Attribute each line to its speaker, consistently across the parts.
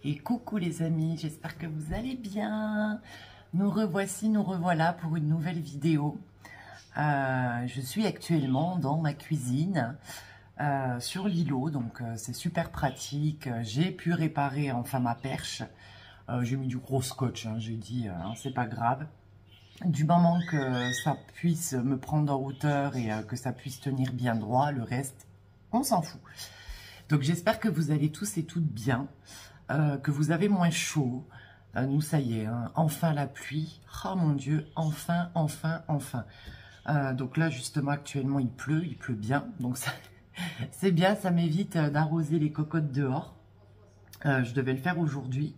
Speaker 1: Et coucou les amis, j'espère que vous allez bien. Nous revoici, nous revoilà pour une nouvelle vidéo. Je suis actuellement dans ma cuisine sur l'îlot, donc c'est super pratique. J'ai pu réparer enfin ma perche. J'ai mis du gros scotch, hein, j'ai dit, c'est pas grave. Du moment que ça puisse me prendre en hauteur et que ça puisse tenir bien droit, le reste, on s'en fout. Donc j'espère que vous allez tous et toutes bien, que vous avez moins chaud. Nous, ça y est, hein, enfin la pluie. Oh mon Dieu, enfin. Donc là, justement, actuellement, il pleut bien. Donc c'est bien, ça m'évite d'arroser les cocottes dehors. Je devais le faire aujourd'hui.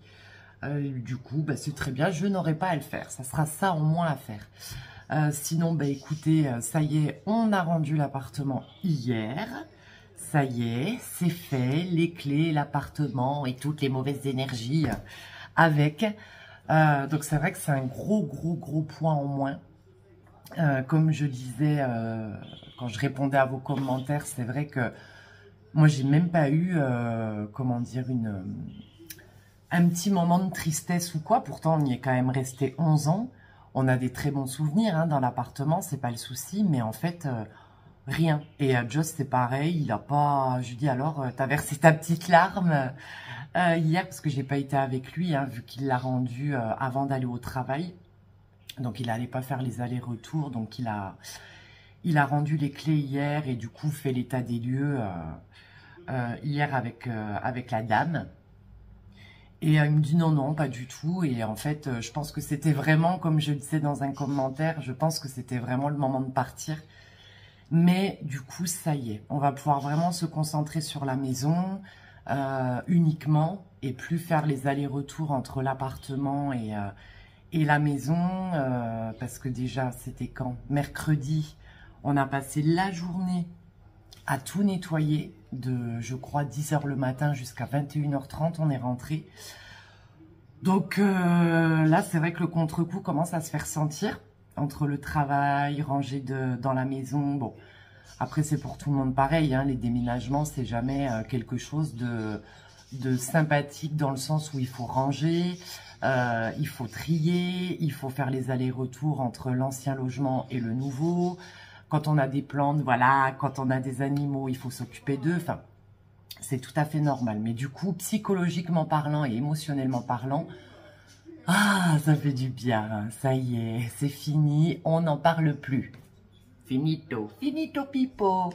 Speaker 1: Du coup, bah, c'est très bien, je n'aurai pas à le faire. Ça sera ça en moins à faire. Sinon, bah, écoutez, ça y est, on a rendu l'appartement hier. Ça y est, c'est fait, les clés, l'appartement et toutes les mauvaises énergies avec. Donc c'est vrai que c'est un gros point en moins. Comme je disais quand je répondais à vos commentaires, c'est vrai que moi j'ai même pas eu, comment dire, un petit moment de tristesse ou quoi. Pourtant on y est quand même resté 11 ans. On a des très bons souvenirs hein, dans l'appartement, c'est pas le souci, mais en fait... rien. Et Joss, c'est pareil, il a pas... Je lui dis alors, t'as versé ta petite larme hier, parce que j'ai pas été avec lui, hein, vu qu'il l'a rendu avant d'aller au travail. Donc, il allait pas faire les allers-retours. Donc, il a rendu les clés hier et du coup, fait l'état des lieux hier avec la dame. Et il me dit non, pas du tout. Et en fait, je pense que c'était vraiment, comme je le disais dans un commentaire, je pense que c'était vraiment le moment de partir. Mais du coup, ça y est, on va pouvoir vraiment se concentrer sur la maison uniquement et plus faire les allers-retours entre l'appartement et la maison parce que déjà, c'était quand? Mercredi, on a passé la journée à tout nettoyer de, je crois, 10 h le matin jusqu'à 21 h 30, on est rentré. Donc là, c'est vrai que le contre-coup commence à se faire sentir. Entre le travail, ranger dans la maison, bon, après c'est pour tout le monde pareil, hein, les déménagements c'est jamais quelque chose de sympathique dans le sens où il faut ranger, il faut trier, il faut faire les allers-retours entre l'ancien logement et le nouveau, quand on a des plantes, voilà, quand on a des animaux, il faut s'occuper d'eux, enfin, c'est tout à fait normal, mais du coup, psychologiquement parlant et émotionnellement parlant, ah, ça fait du bien, ça y est, c'est fini, on n'en parle plus. Finito pipo.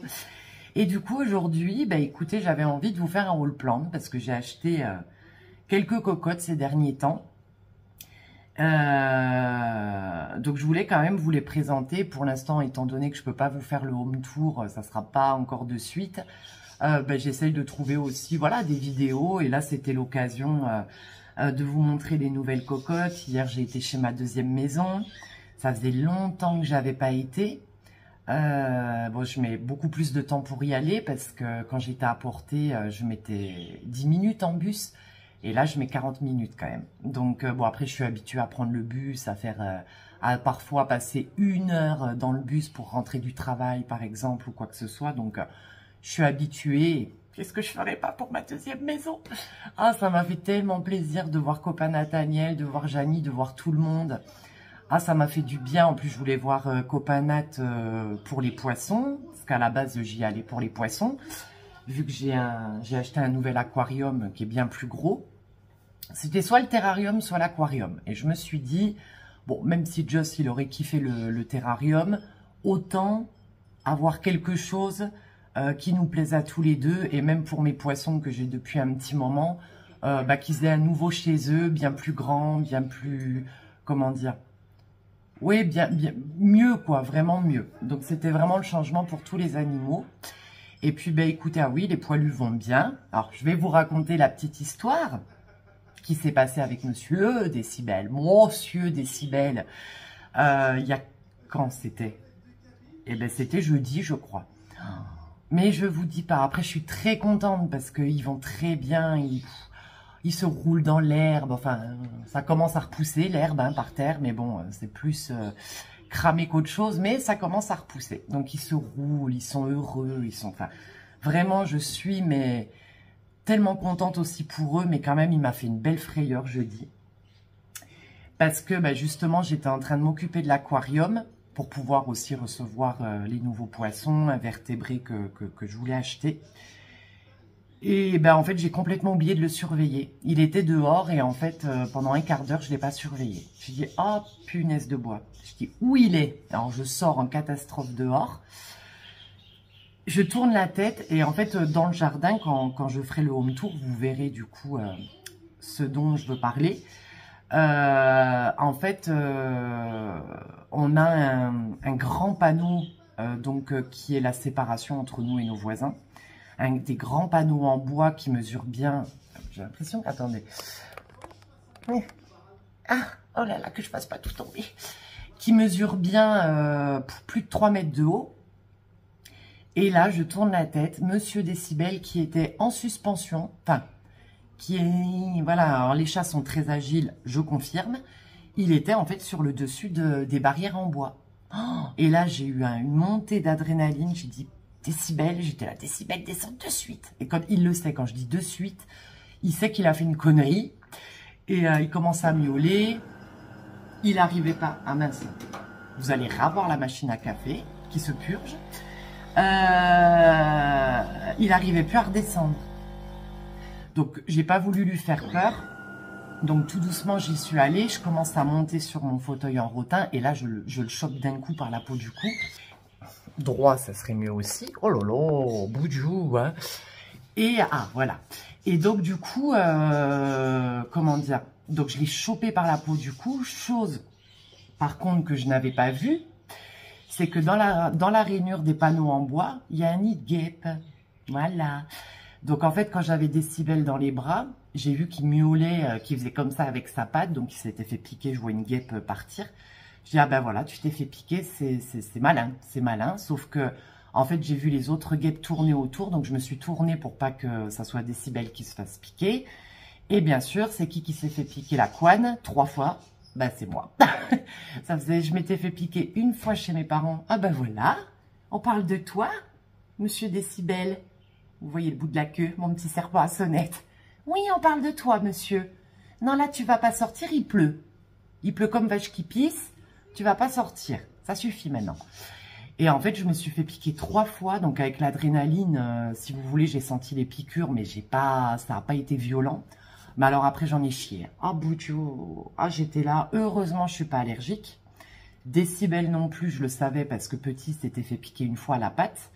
Speaker 1: Et du coup, aujourd'hui, bah écoutez, j'avais envie de vous faire un haul plan parce que j'ai acheté quelques cocottes ces derniers temps. Donc, je voulais quand même vous les présenter. Pour l'instant, étant donné que je peux pas vous faire le home tour, ça sera pas encore de suite. J'essaye de trouver aussi, voilà, des vidéos. Et là, c'était l'occasion... de vous montrer les nouvelles cocottes. Hier, j'ai été chez ma deuxième maison. Ça faisait longtemps que j'avais pas été. Bon, je mets beaucoup plus de temps pour y aller parce que quand j'étais à Portée, je mettais 10 minutes en bus. Et là, je mets 40 minutes quand même. Donc, bon, après, je suis habituée à prendre le bus, à faire... à parfois passer 1 heure dans le bus pour rentrer du travail, par exemple, ou quoi que ce soit. Donc, je suis habituée... Qu'est-ce que je ferais pas pour ma deuxième maison? Ah, ça m'a fait tellement plaisir de voir copain Nathaniel, de voir Janie, de voir tout le monde. Ah, ça m'a fait du bien. En plus, je voulais voir copain Nat pour les poissons. Parce qu'à la base, j'y allais pour les poissons. Vu que j'ai acheté un nouvel aquarium qui est bien plus gros. C'était soit le terrarium, soit l'aquarium. Et je me suis dit, bon, même si Joss, il aurait kiffé le terrarium, autant avoir quelque chose... qui nous plaisent à tous les deux, et même pour mes poissons que j'ai depuis un petit moment, qu'ils aient un nouveau chez eux, bien plus grand, bien plus, comment dire, oui, bien mieux quoi, vraiment mieux. Donc c'était vraiment le changement pour tous les animaux. Et puis écoutez, ah oui, les poilus vont bien. Alors je vais vous raconter la petite histoire qui s'est passée avec Monsieur Décibel. Monsieur Décibel, il y a quand c'était? Eh ben c'était jeudi, je crois. Mais je vous dis pas, après je suis très contente parce qu'ils vont très bien, ils se roulent dans l'herbe, enfin ça commence à repousser l'herbe hein, par terre, mais bon c'est plus cramé qu'autre chose, mais ça commence à repousser. Donc ils se roulent, ils sont heureux, ils sont, enfin vraiment je suis mais tellement contente aussi pour eux, mais quand même, il m'a fait une belle frayeur jeudi. Parce que bah, justement, j'étais en train de m'occuper de l'aquarium pour pouvoir aussi recevoir les nouveaux poissons invertébrés que je voulais acheter. Et ben en fait, j'ai complètement oublié de le surveiller. Il était dehors et en fait, pendant un quart d'heure, je ne l'ai pas surveillé. Je dis, oh punaise de bois. Je dis, où il est? Alors, je sors en catastrophe dehors. Je tourne la tête et en fait, dans le jardin, quand je ferai le home tour, vous verrez du coup ce dont je veux parler. En fait, on a un grand panneau qui est la séparation entre nous et nos voisins. Des grands panneaux en bois qui mesurent bien. J'ai l'impression, attendez. Ah, oh là là, que je fasse pas tout tomber. Qui mesurent bien plus de 3 mètres de haut. Et là, je tourne la tête. Monsieur Décibel qui était en suspension, enfin, qui est, voilà, alors les chats sont très agiles, je confirme. Il était en fait sur le dessus des barrières en bois. Oh, et là, j'ai eu une montée d'adrénaline. J'ai dit, Décibel, j'étais là, Décibel, descend de suite. Et quand il le sait, quand je dis de suite, il sait qu'il a fait une connerie. Et il commence à miauler. Il n'arrivait pas. Ah mince, vous allez revoir la machine à café qui se purge. Il n'arrivait plus à redescendre. Donc, j'ai pas voulu lui faire peur. Donc, tout doucement, j'y suis allée. Je commence à monter sur mon fauteuil en rotin. Et là, je le chope d'un coup par la peau du cou. Droit, ça serait mieux aussi. Oh là là, boudjou, hein. Et, ah, voilà. Et donc, du coup, comment dire? Donc, je l'ai chopé par la peau du cou. Chose, par contre, que je n'avais pas vue, c'est que dans la rainure des panneaux en bois, il y a un nid de guêpe. Voilà. Donc, en fait, quand j'avais Décibel dans les bras, j'ai vu qu'il miaulait, qu'il faisait comme ça avec sa patte. Donc, il s'était fait piquer. Je vois une guêpe partir. Je dis, ah ben voilà, tu t'es fait piquer, c'est malin, c'est malin. Sauf que, en fait, j'ai vu les autres guêpes tourner autour, donc je me suis tournée pour pas que ça soit Décibel qui se fasse piquer. Et bien sûr, c'est qui s'est fait piquer la couenne 3 fois? Ben c'est moi. Ça faisait, je m'étais fait piquer une fois chez mes parents. Ah ben voilà, on parle de toi, monsieur Décibel. Vous voyez le bout de la queue, mon petit serpent à sonnette. Oui, on parle de toi, monsieur. Non, là, tu vas pas sortir, il pleut. Il pleut comme vache qui pisse. Tu vas pas sortir, ça suffit maintenant. Et en fait, je me suis fait piquer 3 fois, donc avec l'adrénaline, si vous voulez, j'ai senti les piqûres, mais ça n'a pas été violent. Mais alors après, j'en ai chié. Ah, boutchou, ah, j'étais là. Heureusement, je suis pas allergique. Décibel non plus, je le savais parce que petit s'était fait piquer une fois à la patte.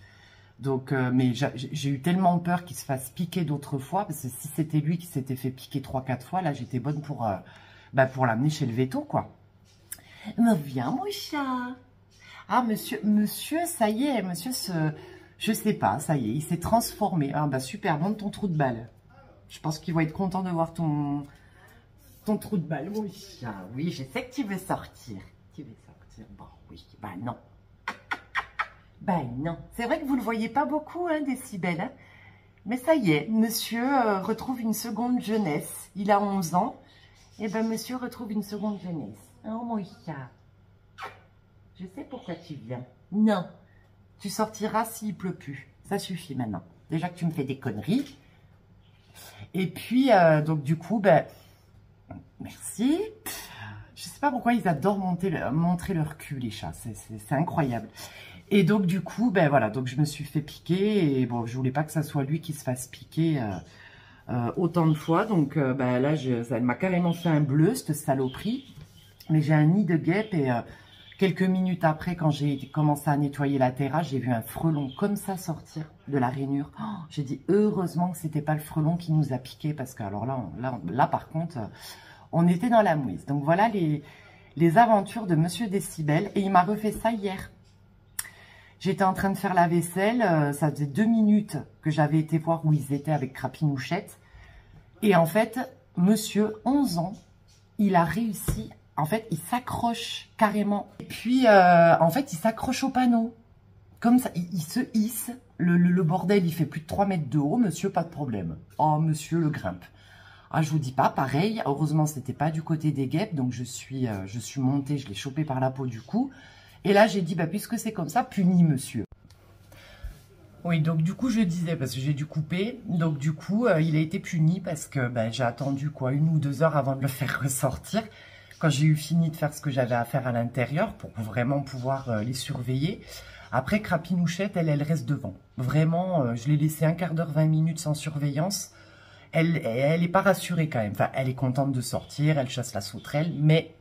Speaker 1: Donc, mais j'ai eu tellement peur qu'il se fasse piquer d'autres fois, parce que si c'était lui qui s'était fait piquer 3-4 fois, là, j'étais bonne pour l'amener chez le veto, quoi. Mais viens, mon chat. Ah, monsieur, ça y est, monsieur, je sais pas, ça y est, il s'est transformé. Ah, bah super, monte ton trou de balle. Je pense qu'il va être content de voir ton trou de balle, mon chat. Oui, je sais que tu veux sortir. Tu veux sortir, bon, oui, bah non. Bah non. C'est vrai que vous le voyez pas beaucoup, hein, Décibel, hein. Mais ça y est, monsieur retrouve une seconde jeunesse. Il a 11 ans. Et ben, monsieur retrouve une seconde jeunesse. Oh, mon chat. Je sais pourquoi tu viens. Non. Tu sortiras s'il pleut plus. Ça suffit maintenant. Déjà que tu me fais des conneries. Et puis, donc du coup, ben, merci. Je sais pas pourquoi ils adorent montrer leur cul, les chats. C'est incroyable. Et donc, du coup, ben voilà. Donc, je me suis fait piquer. Et bon, je voulais pas que ça soit lui qui se fasse piquer autant de fois. Donc, ben là, ça m'a carrément fait un bleu, cette saloperie. Mais j'ai un nid de guêpe et quelques minutes après, quand j'ai commencé à nettoyer la terrasse, j'ai vu un frelon comme ça sortir de la rainure. Oh, j'ai dit heureusement que c'était pas le frelon qui nous a piqué parce que alors là par contre, on était dans la mouise. Donc voilà les aventures de Monsieur Décibel et il m'a refait ça hier. J'étais en train de faire la vaisselle, ça faisait 2 minutes que j'avais été voir où ils étaient avec Crapinouchette. Et en fait, monsieur, 11 ans, il a réussi. En fait, il s'accroche carrément. Et puis, en fait, il s'accroche au panneau. Comme ça, il se hisse. Le bordel, il fait plus de 3 mètres de haut. Monsieur, pas de problème. Oh, monsieur, le grimpe. Ah, je vous dis pas, pareil. Heureusement, c'était pas du côté des guêpes. Donc, je suis montée, je l'ai chopé par la peau du cou. Et là, j'ai dit, bah, puisque c'est comme ça, punis, monsieur. Oui, donc du coup, je disais, parce que j'ai dû couper, donc du coup, il a été puni parce que ben, j'ai attendu quoi, 1 ou 2 heures avant de le faire ressortir, quand j'ai eu fini de faire ce que j'avais à faire à l'intérieur, pour vraiment pouvoir les surveiller. Après, Crapinouchette, elle reste devant. Vraiment, je l'ai laissée 1/4 d'heure, 20 minutes sans surveillance. Elle est pas rassurée quand même. Enfin, elle est contente de sortir, elle chasse la sauterelle, mais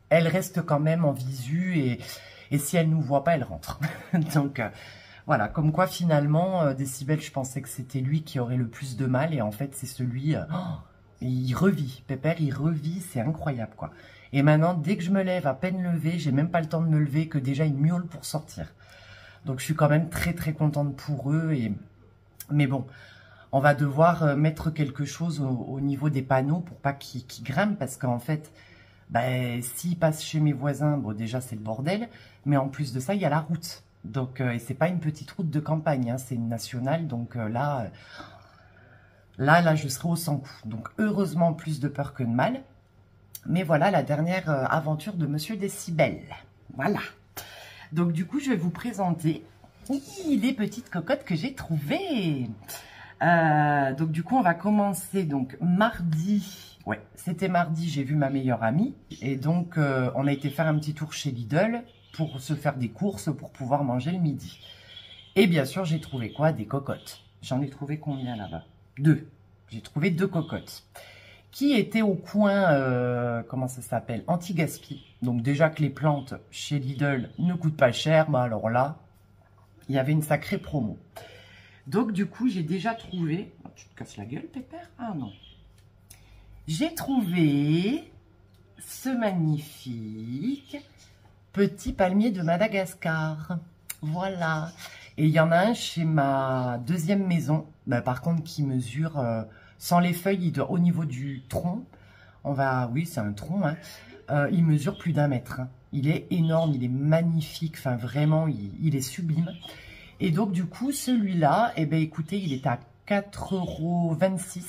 Speaker 1: elle reste quand même en visu et si elle nous voit pas, elle rentre. Donc... voilà, comme quoi finalement, Décibel, je pensais que c'était lui qui aurait le plus de mal. Et en fait, c'est celui... il revit, Pépère, il revit, c'est incroyable, quoi. Et maintenant, dès que je me lève, à peine levé, j'ai même pas le temps de me lever, que déjà, il miaule pour sortir. Donc, je suis quand même très, très contente pour eux. Mais bon, on va devoir mettre quelque chose au niveau des panneaux pour pas qu'ils grimpent. Parce qu'en fait, ben, s'ils passent chez mes voisins, bon, déjà, c'est le bordel. Mais en plus de ça, il y a la route. Donc, et c'est pas une petite route de campagne, hein, c'est une nationale. Donc là, je serai au 100 coups. Donc, heureusement, plus de peur que de mal. Mais voilà la dernière aventure de Monsieur Décibel. Voilà. Donc, du coup, je vais vous présenter les petites cocottes que j'ai trouvées. Donc, du coup, on va commencer donc mardi. Ouais, c'était mardi, j'ai vu ma meilleure amie. Et donc, on a été faire un petit tour chez Lidl pour se faire des courses pour pouvoir manger le midi. Et bien sûr, j'ai trouvé quoi? Des cocottes. J'en ai trouvé combien là-bas? 2. J'ai trouvé 2 cocottes qui étaient au coin, comment ça s'appelle? Anti-gaspi. Donc déjà que les plantes chez Lidl ne coûtent pas cher, bah alors là, il y avait une sacrée promo. Donc du coup, j'ai déjà trouvé... Oh, tu te casses la gueule, Pépère? Ah non. J'ai trouvé ce magnifique... petit palmier de Madagascar. Voilà. Et il y en a un chez ma deuxième maison. Ben, par contre, qui mesure, sans les feuilles, au niveau du tronc, oui, c'est un tronc, hein, il mesure plus d'1 mètre. Hein. Il est énorme, il est magnifique. Enfin, vraiment, il est sublime. Et donc, du coup, celui-là, eh ben, écoutez, il est à 4,26 €.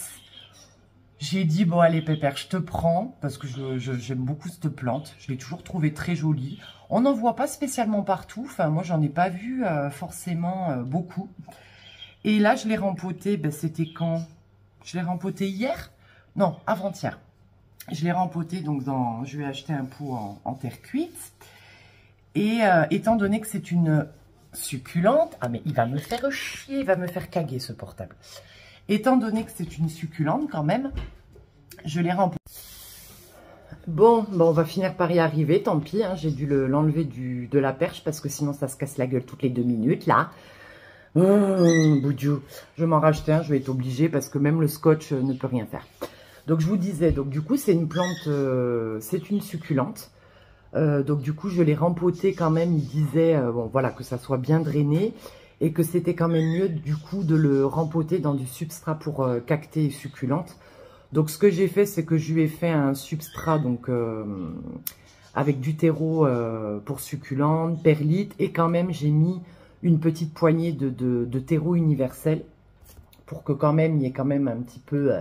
Speaker 1: J'ai dit, bon, allez, Pépère, je te prends, parce que j'aime beaucoup cette plante. Je l'ai toujours trouvée très jolie. On n'en voit pas spécialement partout. Enfin, moi, j'en ai pas vu forcément beaucoup. Et là, je l'ai rempoté, ben, c'était quand? Je l'ai rempoté hier? Non, avant-hier. Je l'ai rempoté, donc je vais acheter un pot en terre cuite. Et étant donné que c'est une succulente... Ah, mais il va me faire chier, il va me faire caguer, ce portable. Étant donné que c'est une succulente quand même, je l'ai rempoté. Bon, on va finir par y arriver, tant pis, hein, j'ai dû l'enlever de la perche parce que sinon ça se casse la gueule toutes les 2 minutes, là. Boudiou, je vais m'en racheter un, je vais être obligée parce que même le scotch ne peut rien faire. Donc je vous disais, donc du coup c'est une plante, c'est une succulente. Donc du coup je l'ai rempotée quand même, il disait, bon voilà, que ça soit bien drainé. Et que c'était quand même mieux du coup de le rempoter dans du substrat pour cactées et succulentes. Donc ce que j'ai fait, c'est que je lui ai fait un substrat donc avec du terreau pour succulentes, perlite, et quand même j'ai mis une petite poignée de terreau universel pour que quand même il y ait quand même un petit peu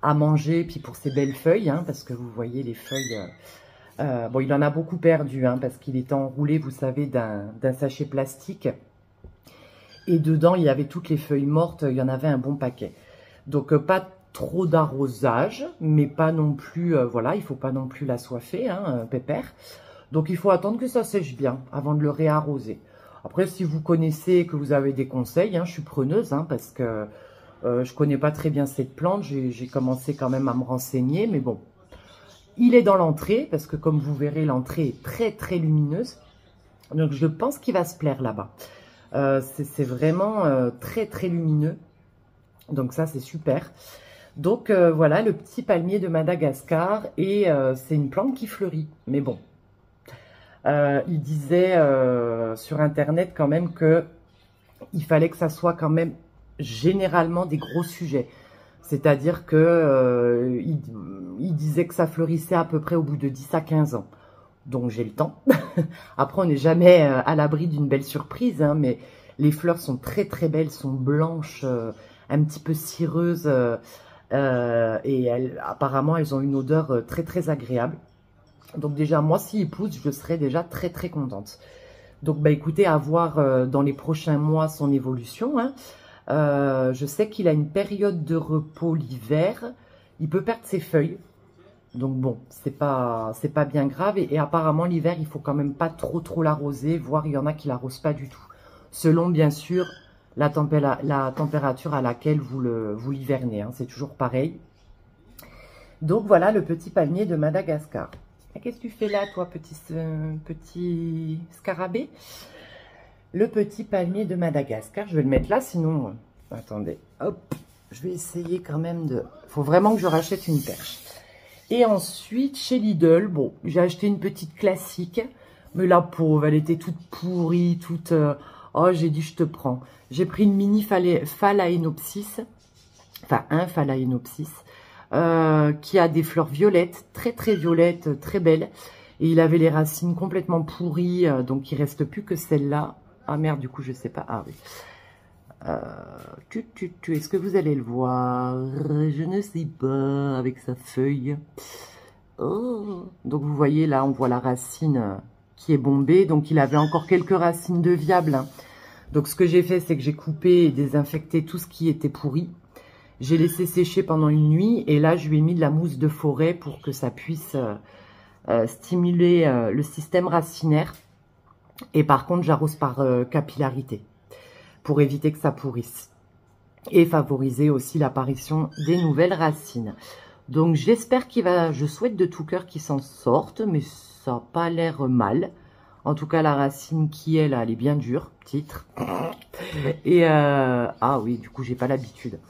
Speaker 1: à manger, puis pour ces belles feuilles, hein, parce que vous voyez les feuilles... bon, il en a beaucoup perdu, hein, parce qu'il était enroulé, vous savez, d'un sachet plastique. Et dedans, il y avait toutes les feuilles mortes, il y en avait un bon paquet. Donc, pas trop d'arrosage, mais pas non plus, voilà, il faut pas non plus l'assoiffer, hein, Pépère. Donc, il faut attendre que ça sèche bien avant de le réarroser. Après, si vous connaissez, que vous avez des conseils, hein, je suis preneuse, hein, parce que je connais pas très bien cette plante. J'ai commencé quand même à me renseigner, mais bon. Il est dans l'entrée, parce que comme vous verrez, l'entrée est très, très lumineuse. Donc, je pense qu'il va se plaire là-bas. C'est vraiment très très lumineux, donc ça c'est super. Donc voilà le petit palmier de Madagascar, et c'est une plante qui fleurit, mais bon, il disait sur internet quand même que il fallait que ça soit quand même généralement des gros sujets, c'est-à-dire que il disait que ça fleurissait à peu près au bout de 10 à 15 ans. Donc j'ai le temps. Après, on n'est jamais à l'abri d'une belle surprise, hein, mais les fleurs sont très très belles, sont blanches, un petit peu cireuses, et apparemment elles ont une odeur très très agréable. Donc déjà, moi, s'ils poussent, je serais déjà très très contente. Donc, bah, écoutez, à voir dans les prochains mois son évolution. Hein. Je sais qu'il a une période de repos l'hiver. Il peut perdre ses feuilles. Donc bon, c'est pas bien grave. Et apparemment, l'hiver, il faut quand même pas trop l'arroser. Voire, il y en a qui l'arrosent pas du tout. Selon, bien sûr, la température à laquelle vous l'hivernez. Hein. C'est toujours pareil. Donc voilà le petit palmier de Madagascar. Qu'est-ce que tu fais là, toi, petit scarabée? Le petit palmier de Madagascar. Je vais le mettre là, sinon... attendez, hop. Je vais essayer quand même de... Il faut vraiment que je rachète une perche. Et ensuite, chez Lidl, bon, j'ai acheté une petite classique. Mais la pauvre, elle était toute pourrie, toute... oh, j'ai dit, je te prends. J'ai pris une mini Phalaenopsis. Enfin, un Phalaenopsis. Qui a des fleurs violettes, très violettes, très belles. Et il avait les racines complètement pourries, donc il reste plus que celle-là. Ah merde, du coup, je sais pas. Ah oui. Est-ce que vous allez le voir? Je ne sais pas, avec sa feuille. Oh. Donc vous voyez, là, on voit la racine qui est bombée. Donc il avait encore quelques racines de viables. Hein. Donc ce que j'ai fait, c'est que j'ai coupé et désinfecté tout ce qui était pourri. J'ai laissé sécher pendant une nuit et là, je lui ai mis de la mousse de forêt pour que ça puisse stimuler le système racinaire. Et par contre, j'arrose par capillarité pour éviter que ça pourrisse et favoriser aussi l'apparition des nouvelles racines. Donc, j'espère qu'il va, je souhaite de tout cœur qu'il s'en sorte, mais ça n'a pas l'air mal. En tout cas, la racine qui est là, elle est bien dure, titre. Et ah oui, du coup, j'ai pas l'habitude.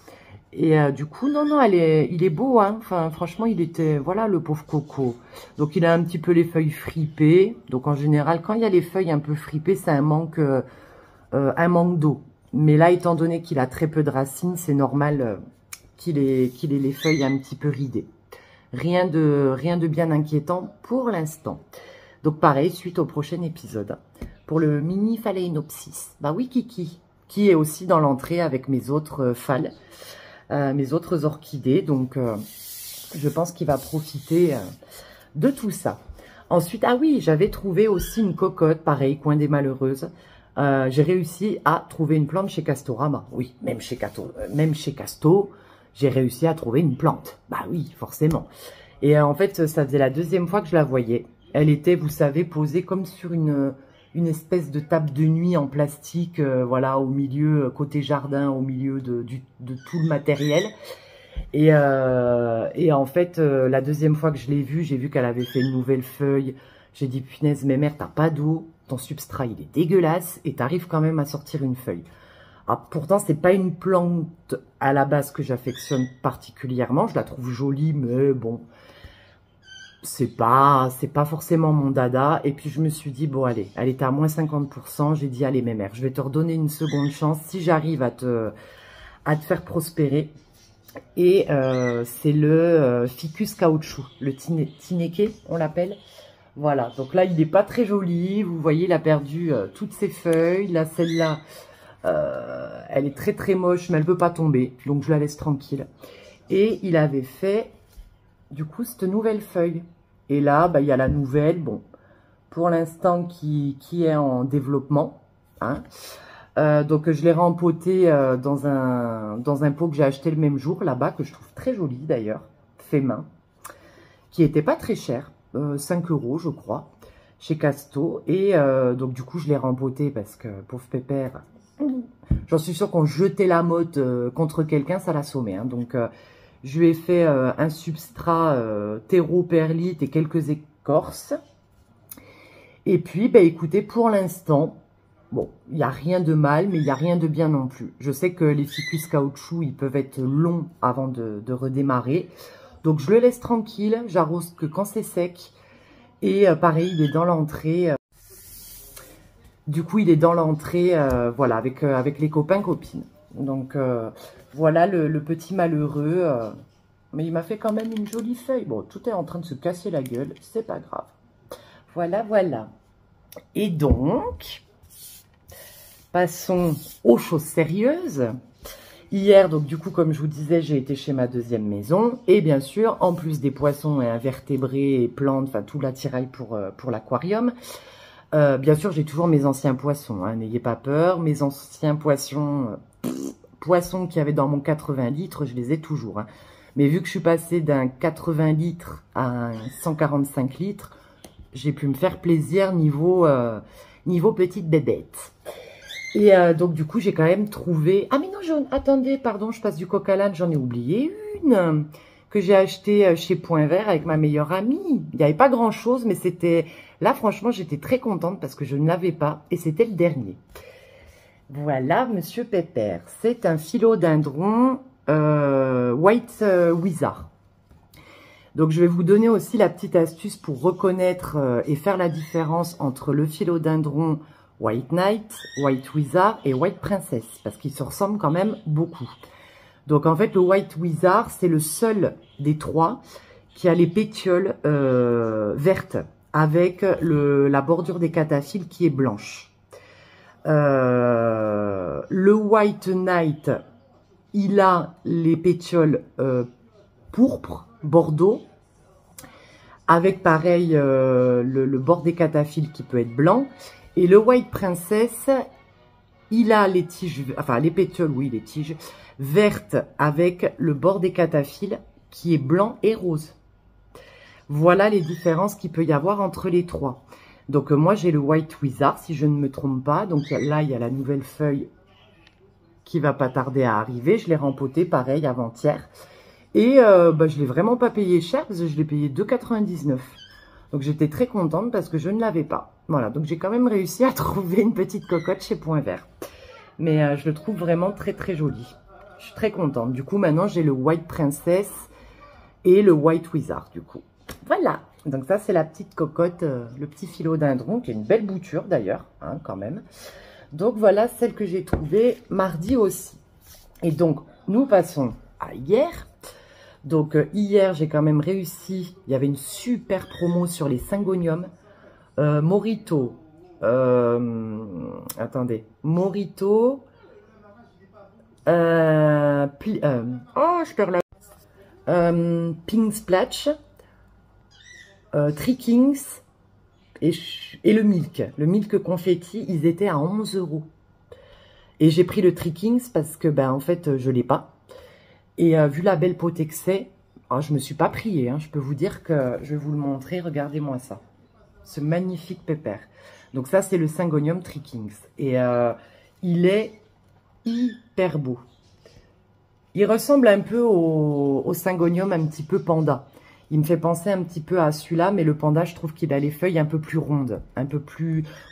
Speaker 1: Et du coup, non, il est beau, hein. Enfin, franchement, il était, voilà, le pauvre coco. Donc, il a un petit peu les feuilles fripées. Donc, en général, quand il y a les feuilles un peu fripées, c'est un manque d'eau. Mais là, étant donné qu'il a très peu de racines, c'est normal qu'il ait les feuilles un petit peu ridées. Rien de bien inquiétant pour l'instant. Donc, pareil, suite au prochain épisode. Pour le mini Phalaenopsis. Bah oui, Kiki. Qui est aussi dans l'entrée avec mes autres phales. Mes autres orchidées, donc je pense qu'il va profiter de tout ça. Ensuite, ah oui, j'avais trouvé aussi une cocotte, pareil, coin des malheureuses. J'ai réussi à trouver une plante chez Castorama. Oui, même chez Casto, j'ai réussi à trouver une plante. Bah oui, forcément. Et en fait, ça faisait la deuxième fois que je la voyais. Elle était, vous savez, posée comme sur une espèce de table de nuit en plastique, voilà, au milieu, côté jardin, au milieu de tout le matériel. Et en fait, la deuxième fois que je l'ai vue, j'ai vu qu'elle avait fait une nouvelle feuille. J'ai dit, punaise, mais mère, t'as pas d'eau, ton substrat, il est dégueulasse, et t'arrives quand même à sortir une feuille. Ah, pourtant, c'est pas une plante à la base que j'affectionne particulièrement. Je la trouve jolie, mais bon... c'est pas forcément mon dada. Et puis je me suis dit, bon allez, elle était à moins 50%, j'ai dit allez mémère, je vais te redonner une seconde chance si j'arrive à te faire prospérer. Et c'est le ficus caoutchouc, le tineke, on l'appelle. Voilà, donc là il n'est pas très joli, vous voyez il a perdu toutes ses feuilles. Là celle-là, elle est très moche, mais elle ne peut pas tomber, donc je la laisse tranquille. Et il avait fait... du coup, cette nouvelle feuille. Et là, bah, il y a la nouvelle, bon, pour l'instant, qui est en développement. Hein. Donc, je l'ai rempotée dans un pot que j'ai acheté le même jour, là-bas, que je trouve très joli, d'ailleurs, fait main, qui n'était pas très cher, 5 €, je crois, chez Casto. Et donc, du coup, je l'ai rempotée parce que, pauvre pépère, j'en suis sûre qu'on jetait la motte contre quelqu'un, ça l'assommait. Hein. Donc... je lui ai fait un substrat terreau, perlite et quelques écorces. Et puis, bah, écoutez, pour l'instant, bon, il n'y a rien de mal, mais il n'y a rien de bien non plus. Je sais que les ficus caoutchouc, ils peuvent être longs avant de redémarrer. Donc, je le laisse tranquille. J'arrose que quand c'est sec. Et pareil, il est dans l'entrée. Du coup, il est dans l'entrée, voilà, avec les copains-copines. Donc, voilà le petit malheureux. Mais il m'a fait quand même une jolie feuille. Bon, tout est en train de se casser la gueule. C'est pas grave. Voilà, voilà. Et donc, passons aux choses sérieuses. Hier, donc du coup, comme je vous disais, j'ai été chez ma deuxième maison. Et bien sûr, en plus des poissons et invertébrés et plantes, enfin tout l'attirail pour l'aquarium, Bien sûr, j'ai toujours mes anciens poissons, hein, n'ayez pas peur. Mes anciens poissons, poissons qu'il y avait dans mon 80 litres, je les ai toujours. Hein. Mais vu que je suis passée d'un 80 litres à un 145 litres, j'ai pu me faire plaisir niveau petite bébête. Et donc, du coup, j'ai quand même trouvé... Ah, mais non, attendez, pardon, je passe du coq à l'âne, j'en ai oublié une que j'ai achetée chez Point Vert avec ma meilleure amie. Il n'y avait pas grand-chose, mais c'était... Là, franchement, j'étais très contente parce que je ne l'avais pas et c'était le dernier. Voilà, Monsieur Pépère. C'est un philodendron White Wizard. Donc, je vais vous donner aussi la petite astuce pour reconnaître et faire la différence entre le philodendron White Knight, White Wizard et White Princess, parce qu'ils se ressemblent quand même beaucoup. Donc, en fait, le White Wizard, c'est le seul des trois qui a les pétioles vertes, avec la bordure des cataphiles qui est blanche. Le White Knight, il a les pétioles pourpre, bordeaux, avec pareil le bord des cataphiles qui peut être blanc. Et le White Princess, il a les tiges, enfin les pétioles, oui, les tiges vertes avec le bord des cataphiles qui est blanc et rose. Voilà les différences qu'il peut y avoir entre les trois. Donc moi j'ai le White Wizard si je ne me trompe pas. Donc là il y a la nouvelle feuille qui va pas tarder à arriver. Je l'ai rempoté pareil avant-hier. Et je l'ai vraiment pas payé cher parce que je l'ai payé 2,99 €. Donc j'étais très contente parce que je ne l'avais pas. Voilà, donc j'ai quand même réussi à trouver une petite cocotte chez Point Vert. Mais je le trouve vraiment très très joli. Je suis très contente. Du coup maintenant j'ai le White Princess et le White Wizard du coup. Voilà, donc ça c'est la petite cocotte, le petit philodendron, qui a une belle bouture d'ailleurs, hein, quand même. Donc voilà celle que j'ai trouvée mardi aussi. Et donc nous passons à hier. Donc hier j'ai quand même réussi, il y avait une super promo sur les syngoniums. Morito, attendez, Morito, je perds la... Pink Splash, Three Kings et le Milk confetti, ils étaient à 11 €. Et j'ai pris le Three Kings parce que, en fait, je l'ai pas. Et vu la belle potée que c'est, je me suis pas priée. Hein, je peux vous dire que je vais vous le montrer. Regardez-moi ça. Ce magnifique pépère. Donc ça, c'est le Syngonium Three Kings. Et il est hyper beau. Il ressemble un peu au Syngonium un petit peu panda. Il me fait penser un petit peu à celui-là, mais le panda, je trouve qu'il a les feuilles un peu plus rondes, un peu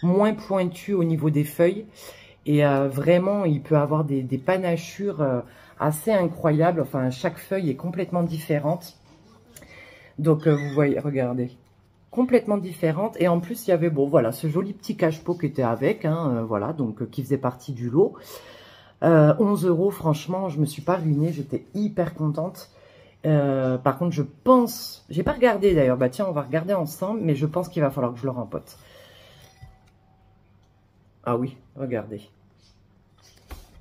Speaker 1: moins pointues au niveau des feuilles. Et vraiment, il peut avoir des panachures assez incroyables. Enfin, chaque feuille est complètement différente. Donc, vous voyez, regardez, complètement différente. Et en plus, il y avait, bon, voilà, ce joli petit cache-pot qui était avec, hein, voilà, donc qui faisait partie du lot. 11 €, franchement, je me suis pas ruinée, j'étais hyper contente. Par contre, je pense, j'ai pas regardé d'ailleurs, tiens, on va regarder ensemble, mais je pense qu'il va falloir que je le rempote. Ah oui, regardez.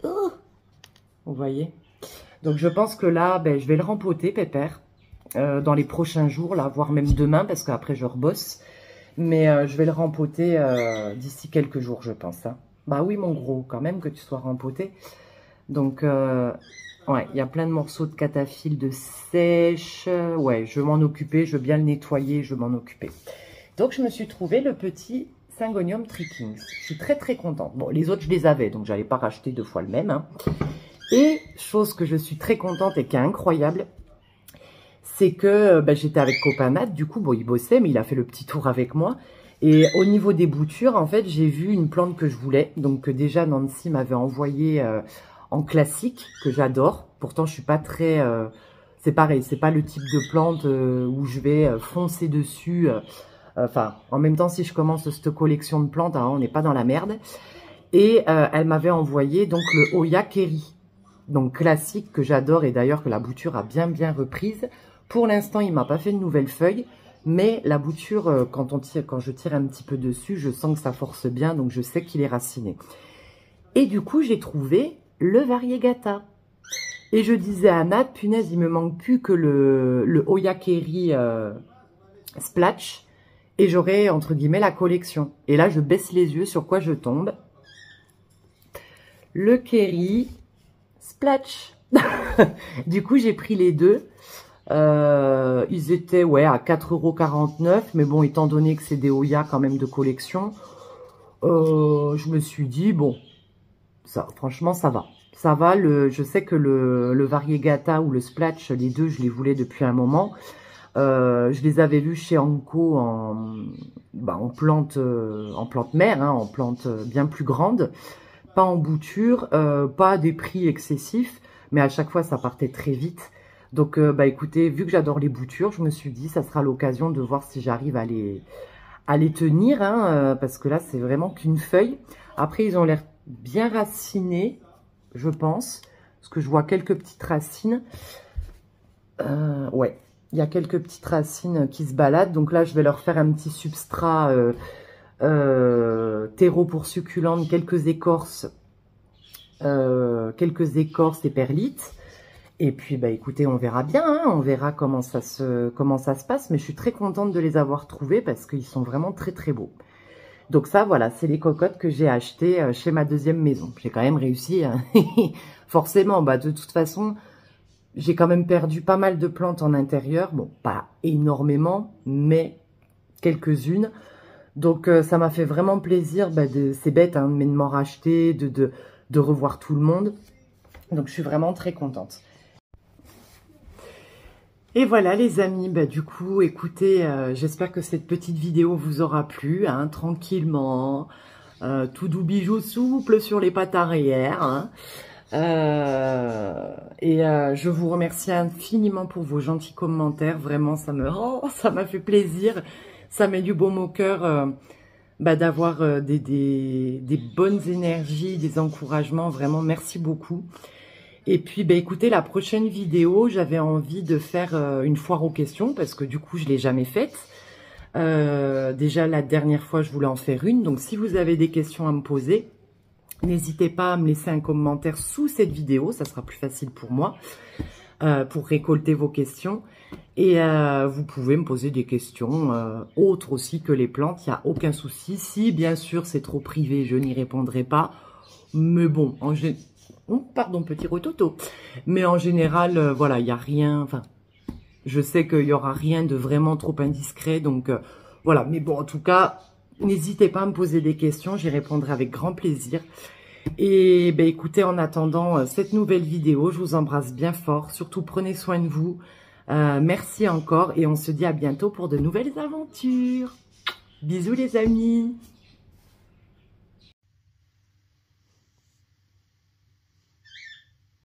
Speaker 1: Oh, vous voyez? Donc, je pense que là, je vais le rempoter, pépère, dans les prochains jours, là, voire même demain, parce qu'après, je rebosse. Mais je vais le rempoter d'ici quelques jours, je pense. Hein. Bah oui, mon gros, quand même, que tu sois rempoté. Donc, ouais, il y a plein de morceaux de cataphiles de sèche. Ouais, je vais m'en occuper, je veux bien le nettoyer, je vais m'en occuper. Donc, je me suis trouvé le petit Syngonium Three Kings. Je suis très, très contente. Bon, les autres, je les avais, donc j'allais pas racheter 2 fois le même. Hein. Et, chose que je suis très contente et qui est incroyable, c'est que j'étais avec Copanat, du coup, bon, il bossait, mais il a fait le petit tour avec moi. Et au niveau des boutures, en fait, j'ai vu une plante que je voulais. Donc, déjà, Nancy m'avait envoyé en classique, que j'adore. Pourtant, je suis pas très... c'est pareil, c'est pas le type de plante où je vais foncer dessus. Enfin, en même temps, si je commence cette collection de plantes, hein, on n'est pas dans la merde. Et elle m'avait envoyé donc le Oya Kerry. Donc, classique, que j'adore. Et d'ailleurs, que la bouture a bien reprise. Pour l'instant, il m'a pas fait de nouvelles feuilles. Mais la bouture, quand je tire un petit peu dessus, je sens que ça force bien. Donc, je sais qu'il est raciné. Et du coup, j'ai trouvé le Variegata. Et je disais à Nat, punaise, il me manque plus que le Oya Kerry Splash. et j'aurai, entre guillemets, la collection. Et là, je baisse les yeux sur quoi je tombe. Le Kerry Splatch. Du coup, j'ai pris les deux. Ils étaient ouais, à 4,49 €. Mais bon, étant donné que c'est des Oya quand même de collection, je me suis dit, bon, ça, franchement, ça va. Ça va, je sais que le Variegata ou le Splatch, les deux, je les voulais depuis un moment. Je les avais vus chez Anko en plante mère, hein, en plante bien plus grande. Pas en bouture, pas à des prix excessifs, mais à chaque fois, ça partait très vite. Donc, écoutez, vu que j'adore les boutures, je me suis dit, ça sera l'occasion de voir si j'arrive à les tenir, hein, parce que là, c'est vraiment qu'une feuille. Après, ils ont l'air bien racinés, je pense, parce que je vois quelques petites racines. Ouais, il y a quelques petites racines qui se baladent. Donc là, je vais leur faire un petit substrat terreau pour succulentes, quelques écorces et perlites. Et puis, écoutez, on verra bien, hein, on verra comment ça se passe. Mais je suis très contente de les avoir trouvés parce qu'ils sont vraiment très, très beaux. Donc ça, voilà, c'est les cocottes que j'ai achetées chez ma deuxième maison. J'ai quand même réussi, hein. Forcément, de toute façon, j'ai quand même perdu pas mal de plantes en intérieur. Bon, pas énormément, mais quelques-unes. Donc, ça m'a fait vraiment plaisir, c'est bête, hein, mais de m'en racheter, de revoir tout le monde. Donc, je suis vraiment très contente. Et voilà les amis, du coup, écoutez, j'espère que cette petite vidéo vous aura plu, hein, tranquillement, tout doux bijou souple sur les pattes arrière, hein. Je vous remercie infiniment pour vos gentils commentaires, vraiment, ça m'a fait plaisir, ça met du baume au cœur d'avoir des bonnes énergies, des encouragements, vraiment, merci beaucoup. Et puis, écoutez, la prochaine vidéo, j'avais envie de faire une foire aux questions parce que du coup, je ne l'ai jamais faite. Déjà, la dernière fois, je voulais en faire une. Donc, si vous avez des questions à me poser, n'hésitez pas à me laisser un commentaire sous cette vidéo. Ça sera plus facile pour moi pour récolter vos questions. Et vous pouvez me poser des questions autres aussi que les plantes. Il n'y a aucun souci. Si, bien sûr, c'est trop privé, je n'y répondrai pas. Mais bon, en général... Oh, pardon, petit rototo. Mais en général, voilà, il n'y a rien... Enfin, je sais qu'il n'y aura rien de vraiment trop indiscret. Donc, voilà. Mais bon, en tout cas, n'hésitez pas à me poser des questions. J'y répondrai avec grand plaisir. Et écoutez, en attendant cette nouvelle vidéo, je vous embrasse bien fort. Surtout, prenez soin de vous. Merci encore. Et on se dit à bientôt pour de nouvelles aventures. Bisous les amis.